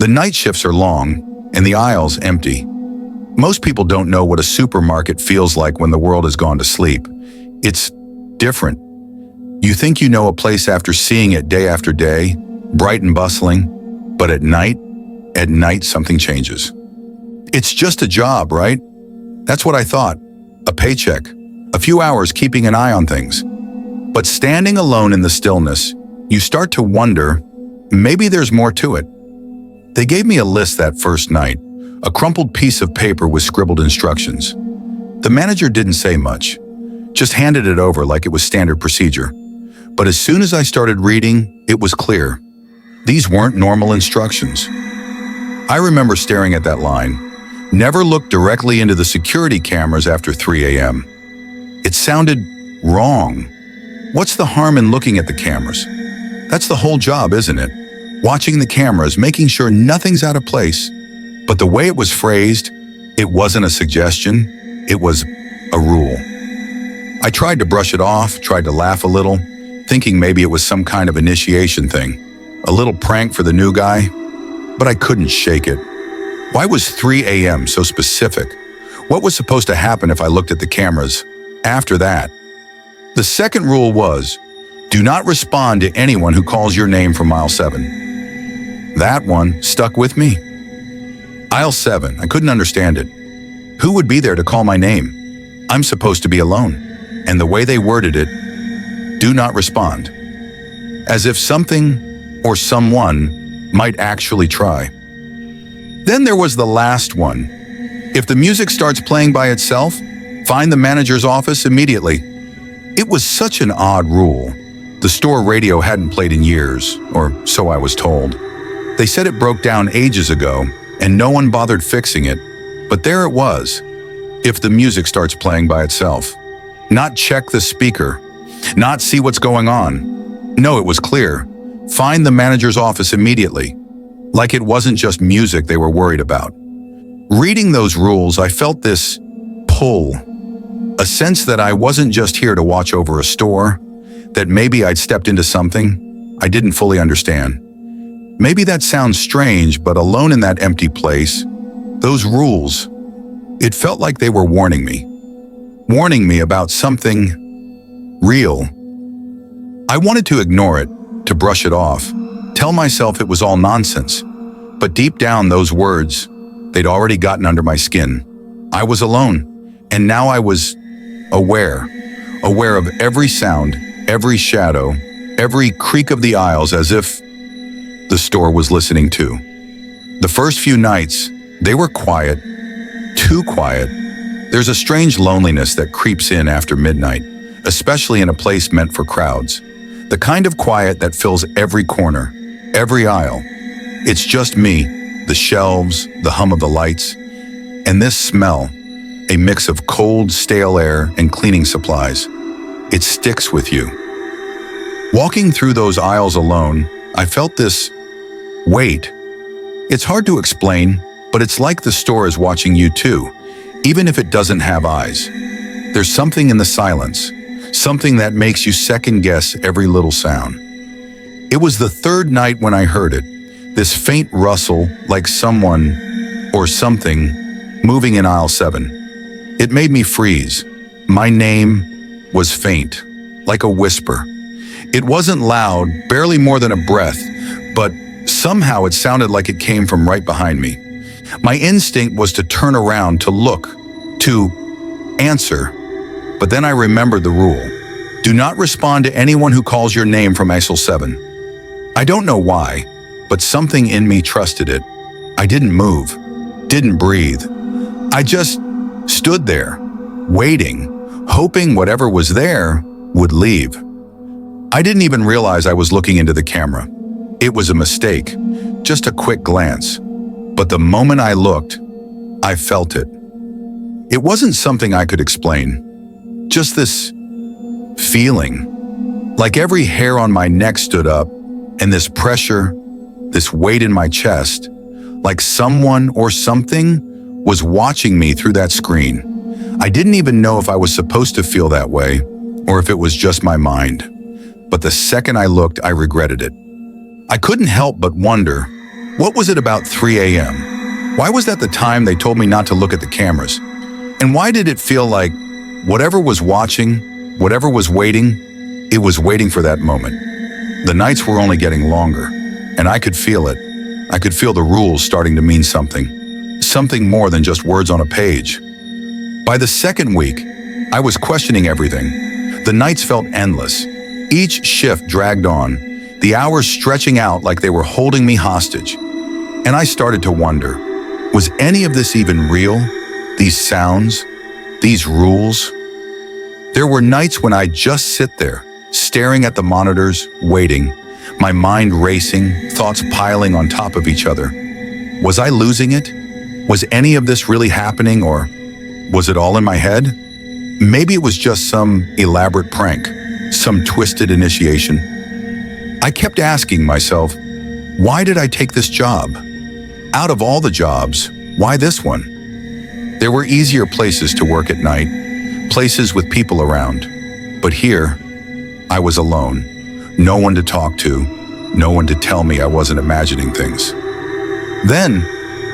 The night shifts are long, and the aisles empty. Most people don't know what a supermarket feels like when the world has gone to sleep. It's different. You think you know a place after seeing it day after day, bright and bustling, but at night something changes. It's just a job, right? That's what I thought. A paycheck, a few hours keeping an eye on things. But standing alone in the stillness, you start to wonder, maybe there's more to it. They gave me a list that first night, a crumpled piece of paper with scribbled instructions. The manager didn't say much, just handed it over like it was standard procedure. But as soon as I started reading, it was clear. These weren't normal instructions. I remember staring at that line. Never look directly into the security cameras after 3 a.m. It sounded wrong. What's the harm in looking at the cameras? That's the whole job, isn't it? Watching the cameras, making sure nothing's out of place. But the way it was phrased, it wasn't a suggestion, it was a rule. I tried to brush it off, tried to laugh a little, thinking maybe it was some kind of initiation thing, a little prank for the new guy, but I couldn't shake it. Why was 3 a.m. so specific? What was supposed to happen if I looked at the cameras after that? The second rule was, do not respond to anyone who calls your name from aisle 7. That one stuck with me. Aisle 7, I couldn't understand it. Who would be there to call my name? I'm supposed to be alone. And the way they worded it, do not respond. As if something or someone might actually try. Then there was the last one. If the music starts playing by itself, find the manager's office immediately. It was such an odd rule. The store radio hadn't played in years, or so I was told. They said it broke down ages ago, and no one bothered fixing it. But there it was. If the music starts playing by itself. Not check the speaker. Not see what's going on. No, it was clear. Find the manager's office immediately. Like it wasn't just music they were worried about. Reading those rules, I felt this pull. A sense that I wasn't just here to watch over a store, that maybe I'd stepped into something I didn't fully understand. Maybe that sounds strange, but alone in that empty place, those rules, it felt like they were warning me about something real. I wanted to ignore it, to brush it off, tell myself it was all nonsense. But deep down, those words, they'd already gotten under my skin. I was alone, and now I was aware of every sound, every shadow, every creak of the aisles, as if the store was listening too. The first few nights, they were quiet, too quiet. There's a strange loneliness that creeps in after midnight, especially in a place meant for crowds. The kind of quiet that fills every corner, every aisle. It's just me, the shelves, the hum of the lights, and this smell, a mix of cold, stale air and cleaning supplies. It sticks with you. Walking through those aisles alone, I felt this weight. It's hard to explain, but it's like the store is watching you too, even if it doesn't have eyes. There's something in the silence, something that makes you second guess every little sound. It was the third night when I heard it, this faint rustle like someone or something moving in aisle 7. It made me freeze. My name was faint, like a whisper. It wasn't loud, barely more than a breath, but somehow it sounded like it came from right behind me. My instinct was to turn around, to look, to answer. But then I remembered the rule. Do not respond to anyone who calls your name from aisle 7. I don't know why, but something in me trusted it. I didn't move, didn't breathe. I just stood there, waiting, hoping whatever was there would leave. I didn't even realize I was looking into the camera. It was a mistake, just a quick glance. But the moment I looked, I felt it. It wasn't something I could explain, just this feeling. Like every hair on my neck stood up, and this pressure, this weight in my chest, like someone or something was watching me through that screen. I didn't even know if I was supposed to feel that way, or if it was just my mind. But the second I looked, I regretted it. I couldn't help but wonder, What was it about 3 a.m.? Why was that the time they told me not to look at the cameras? And why did it feel like whatever was watching, whatever was waiting, it was waiting for that moment? The nights were only getting longer, and I could feel it. I could feel the rules starting to mean something more than just words on a page. By the second week, I was questioning everything. The nights felt endless. Each shift dragged on, the hours stretching out like they were holding me hostage. And I started to wonder, was any of this even real? These sounds? These rules? There were nights when I'd just sit there, staring at the monitors, waiting, my mind racing, thoughts piling on top of each other. Was I losing it? Was any of this really happening, or was it all in my head? Maybe it was just some elaborate prank, some twisted initiation. I kept asking myself, why did I take this job? Out of all the jobs, why this one? There were easier places to work at night, places with people around. But here, I was alone. No one to talk to, no one to tell me I wasn't imagining things. Then,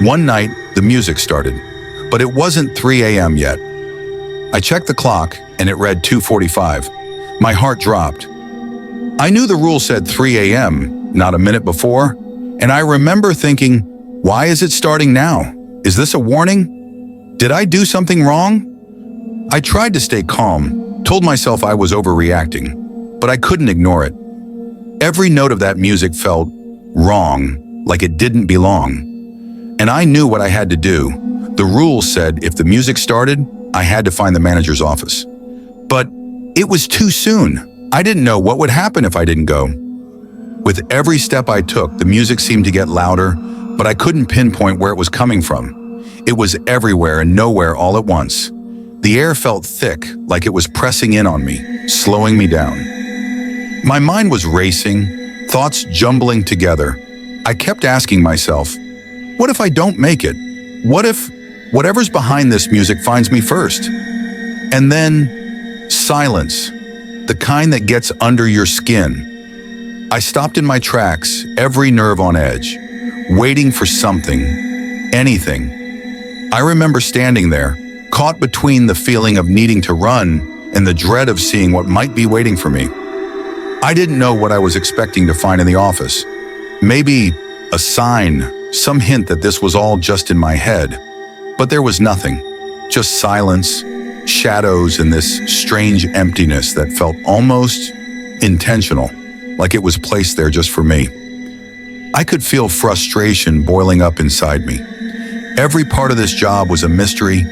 one night, the music started, but it wasn't 3 a.m. yet. I checked the clock, and it read 2:45. My heart dropped. I knew the rule said 3 a.m., not a minute before, and I remember thinking, why is it starting now? Is this a warning? Did I do something wrong? I tried to stay calm, told myself I was overreacting, but I couldn't ignore it. Every note of that music felt wrong, like it didn't belong. And I knew what I had to do. The rules said if the music started, I had to find the manager's office. But it was too soon. I didn't know what would happen if I didn't go. With every step I took, the music seemed to get louder, but I couldn't pinpoint where it was coming from. It was everywhere and nowhere all at once. The air felt thick, like it was pressing in on me, slowing me down. My mind was racing, thoughts jumbling together. I kept asking myself, what if I don't make it? What if whatever's behind this music finds me first? And then silence, the kind that gets under your skin. I stopped in my tracks, every nerve on edge, waiting for something, anything. I remember standing there, caught between the feeling of needing to run and the dread of seeing what might be waiting for me. I didn't know what I was expecting to find in the office. Maybe a sign, some hint that this was all just in my head. But there was nothing, just silence, shadows, and this strange emptiness that felt almost intentional, like it was placed there just for me. I could feel frustration boiling up inside me. Every part of this job was a mystery,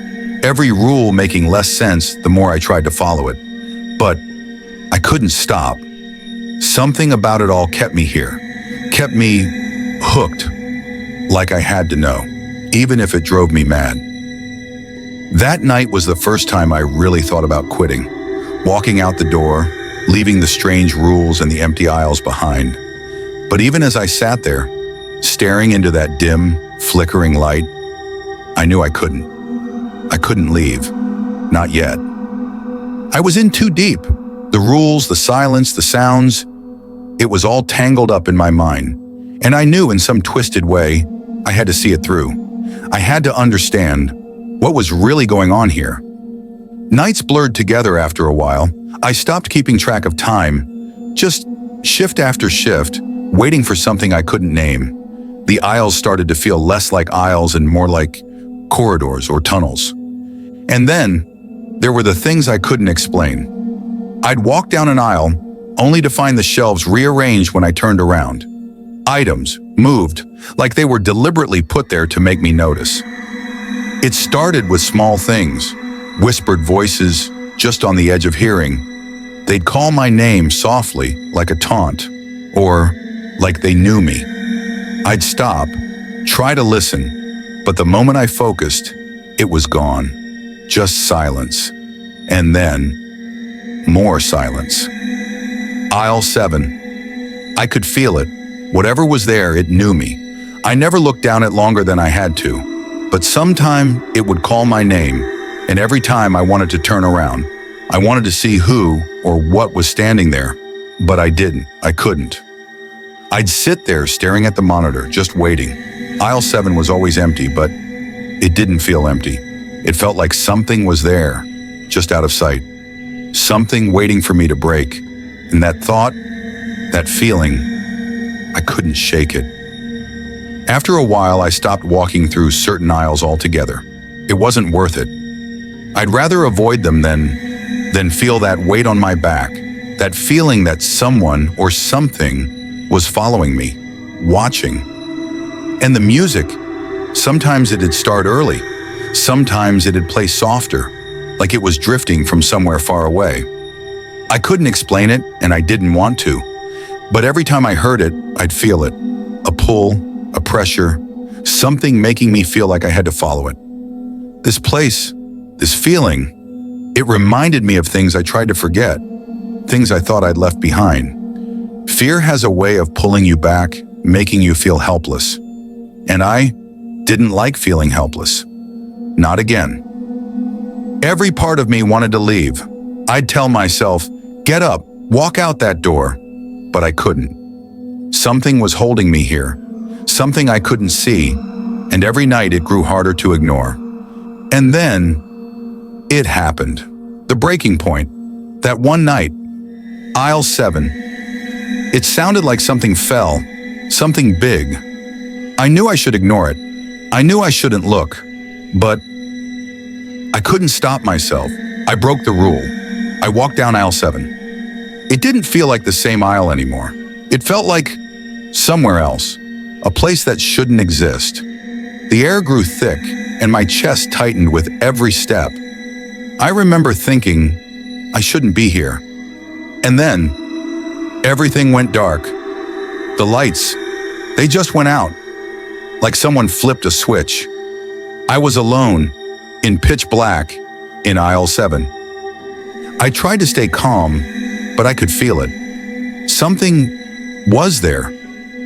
every rule making less sense the more I tried to follow it. But I couldn't stop. Something about it all kept me here, kept me hooked, like I had to know, even if it drove me mad. That night was the first time I really thought about quitting, walking out the door, leaving the strange rules and the empty aisles behind. But even as I sat there, staring into that dim, flickering light, I knew I couldn't. I couldn't leave. Not yet. I was in too deep. The rules, the silence, the sounds, it was all tangled up in my mind. And I knew in some twisted way, I had to see it through. I had to understand what was really going on here. Nights blurred together after a while. I stopped keeping track of time, just shift after shift, waiting for something I couldn't name. The aisles started to feel less like aisles and more like corridors or tunnels. And then, there were the things I couldn't explain. I'd walk down an aisle, only to find the shelves rearranged when I turned around. Items moved, like they were deliberately put there to make me notice. It started with small things, whispered voices just on the edge of hearing. They'd call my name softly, like a taunt, or like they knew me. I'd stop, try to listen, but the moment I focused, it was gone. Just silence. And then, more silence. Aisle 7. I could feel it. Whatever was there, it knew me. I never looked down it longer than I had to, but sometime it would call my name, and every time I wanted to turn around. I wanted to see who or what was standing there, but I didn't. I couldn't. I'd sit there staring at the monitor, just waiting. Aisle 7 was always empty, but it didn't feel empty. It felt like something was there, just out of sight. Something waiting for me to break. And that thought, that feeling, I couldn't shake it. After a while, I stopped walking through certain aisles altogether. It wasn't worth it. I'd rather avoid them than feel that weight on my back, that feeling that someone or something was following me, watching. And the music, sometimes it'd start early, sometimes it'd play softer, like it was drifting from somewhere far away. I couldn't explain it, and I didn't want to, but every time I heard it, I'd feel it. A pull, a pressure, something making me feel like I had to follow it. This place, this feeling, it reminded me of things I tried to forget, things I thought I'd left behind. Fear has a way of pulling you back, making you feel helpless. And I didn't like feeling helpless. Not again. Every part of me wanted to leave. I'd tell myself, get up, walk out that door. But I couldn't. Something was holding me here, something I couldn't see, and every night it grew harder to ignore. And then, it happened. The breaking point. That one night, Aisle 7. It sounded like something fell, something big. I knew I should ignore it. I knew I shouldn't look. But I couldn't stop myself. I broke the rule. I walked down Aisle 7. It didn't feel like the same aisle anymore. It felt like somewhere else, a place that shouldn't exist. The air grew thick, and my chest tightened with every step. I remember thinking, I shouldn't be here. And then, everything went dark. The lights, they just went out, like someone flipped a switch. I was alone, in pitch black, in Aisle 7. I tried to stay calm, but I could feel it. Something was there,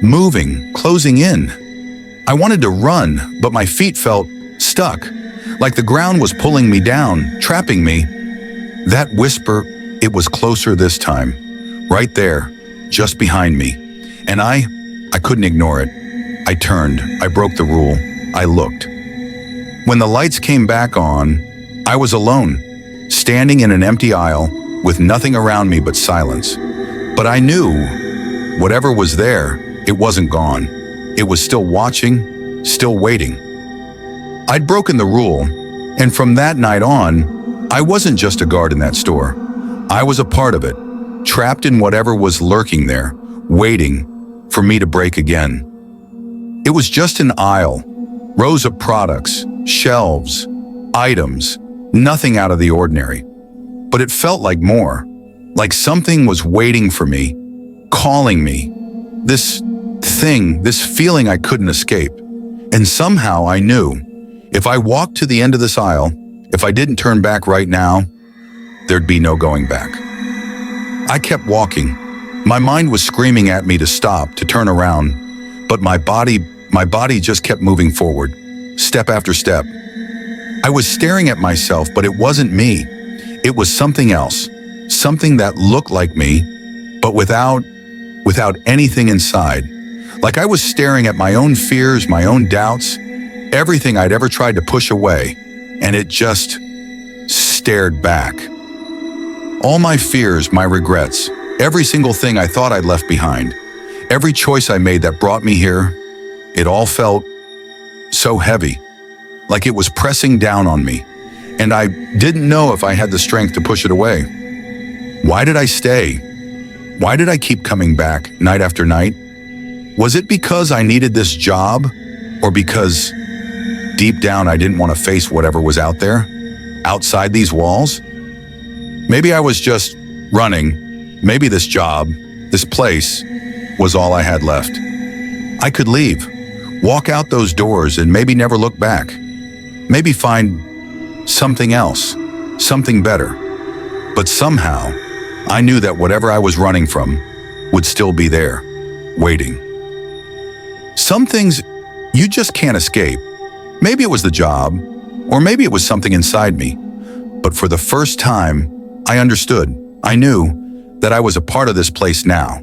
moving, closing in. I wanted to run, but my feet felt stuck, like the ground was pulling me down, trapping me. That whisper, it was closer this time, right there, just behind me. And I couldn't ignore it. I turned, I broke the rule, I looked. When the lights came back on, I was alone, standing in an empty aisle with nothing around me but silence. But I knew, whatever was there, it wasn't gone. It was still watching, still waiting. I'd broken the rule, and from that night on, I wasn't just a guard in that store. I was a part of it, trapped in whatever was lurking there, waiting for me to break again. It was just an aisle, rows of products, shelves, items, nothing out of the ordinary. But it felt like more, like something was waiting for me, calling me. This thing, this feeling I couldn't escape. And somehow I knew, if I walked to the end of this aisle, if I didn't turn back right now, there'd be no going back. I kept walking. My mind was screaming at me to stop, to turn around, but my body just kept moving forward, step after step. I was staring at myself, but it wasn't me. It was something else, something that looked like me, but without anything inside. Like I was staring at my own fears, my own doubts, everything I'd ever tried to push away, and it just stared back. All my fears, my regrets, every single thing I thought I'd left behind, every choice I made that brought me here, it all felt so heavy, like it was pressing down on me, and I didn't know if I had the strength to push it away. Why did I stay? Why did I keep coming back night after night? Was it because I needed this job, or because deep down I didn't want to face whatever was out there, outside these walls? Maybe I was just running. Maybe this job, this place, was all I had left. I could leave, walk out those doors and maybe never look back. Maybe find something else, something better. But somehow, I knew that whatever I was running from would still be there, waiting. Some things you just can't escape. Maybe it was the job, or maybe it was something inside me. But for the first time, I understood. I knew that I was a part of this place now.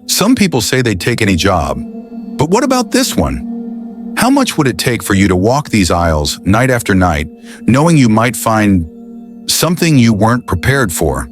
Some people say they'd take any job, but what about this one? How much would it take for you to walk these aisles night after night, knowing you might find something you weren't prepared for?